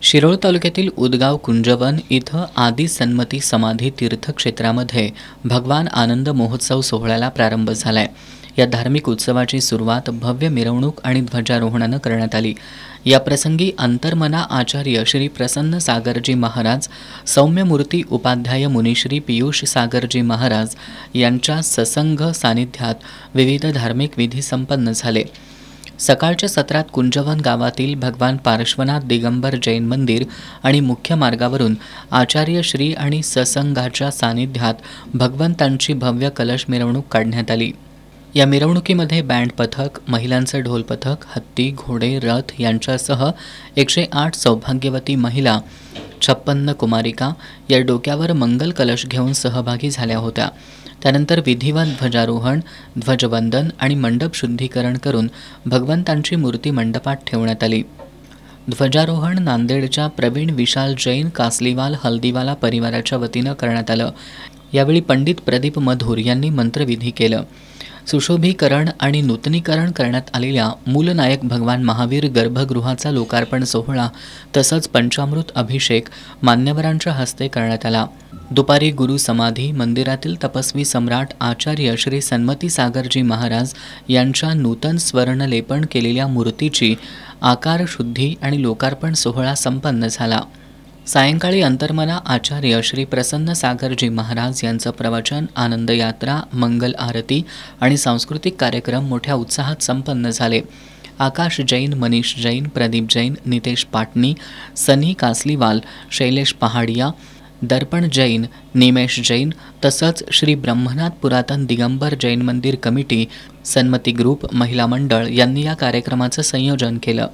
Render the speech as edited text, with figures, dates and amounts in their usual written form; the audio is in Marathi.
शिरोळ तालुक्यातील उदगाव कुंजवन इथं आदि सन्मती समाधी तीर्थक्षेत्रामध्ये भगवान आनंद महोत्सव सोहळ्याला प्रारंभ झालाय। या धार्मिक उत्सवाची सुरुवात भव्य मिरवणूक आणि ध्वजारोहणानं करण्यात आली। या प्रसंगी अंतर्मना आचार्य श्री प्रसन्न सागरजी महाराज, सौम्यमूर्ती उपाध्याय मुनिश्री पीयूष सागरजी महाराज यांच्या ससंग सानिध्यात विविध धार्मिक विधी संपन्न झाले। सकाळच्या सत्रात कुंजवन गावातील भगवान पार्श्वनाथ दिगंबर जैन मंदिर आणि मुख्य मार्गावरून आचार्य श्री आणि ससंगाच्या सानिध्यात भगवंतांची भव्य कलश मिरवणूक काढण्यात आली। या मिरवणुकीमध्ये बँड पथक, महिलांचे ढोल पथक, हत्ती, घोडे, रथ यांच्यासह 108 सौभाग्यवती महिला, 56 कुमारिका या डोक्यावर मंगल कलश घेऊन सहभागी झाल्या होत्या। त्यानंतर विधिवत ध्वजारोहण, ध्वजवंदन आणि मंडप शुद्धीकरण करून भगवंतांची मूर्ती मंडपात ठेवण्यात आली। ध्वजारोहण नांदेडच्या प्रवीण विशाल जैन कासलीवाल हल्दीवाला परिवाराच्या वतीनं करण्यात आलं। यावेळी पंडित प्रदीप मधुर यांनी मंत्रविधी केलं। सुशोभीकरण आणि नूतनीकरण करण्यात आलेल्या मूलनायक भगवान महावीर गर्भगृहाचा लोकार्पण सोहळा तसंच पंचामृत अभिषेक मान्यवरांच्या हस्ते करण्यात आला। दुपारी गुरु समाधी मंदिरातील तपस्वी सम्राट आचार्य श्री सन्मती सागरजी महाराज यांच्या नूतन स्वर्णलेपन केलेल्या मूर्तीची आकार शुद्धी आणि लोकार्पण सोहळा संपन्न झाला। सायंकाळी अंतर्मना आचार्य श्री प्रसन्न सागरजी महाराज यांचं प्रवचन, आनंद यात्रा, मंगल आरती आणि सांस्कृतिक कार्यक्रम मोठ्या उत्साहात संपन्न झाले। आकाश जैन, मनीष जैन, प्रदीप जैन, नितेश पाटणी, सनी कासलीवाल, शैलेश पहाडिया, दर्पण जैन, निमेश जैन तसंच श्री ब्रह्मनाथ पुरातन दिगंबर जैन मंदिर कमिटी, सन्मती ग्रुप, महिला मंडळ यांनी या कार्यक्रमाचं संयोजन केलं।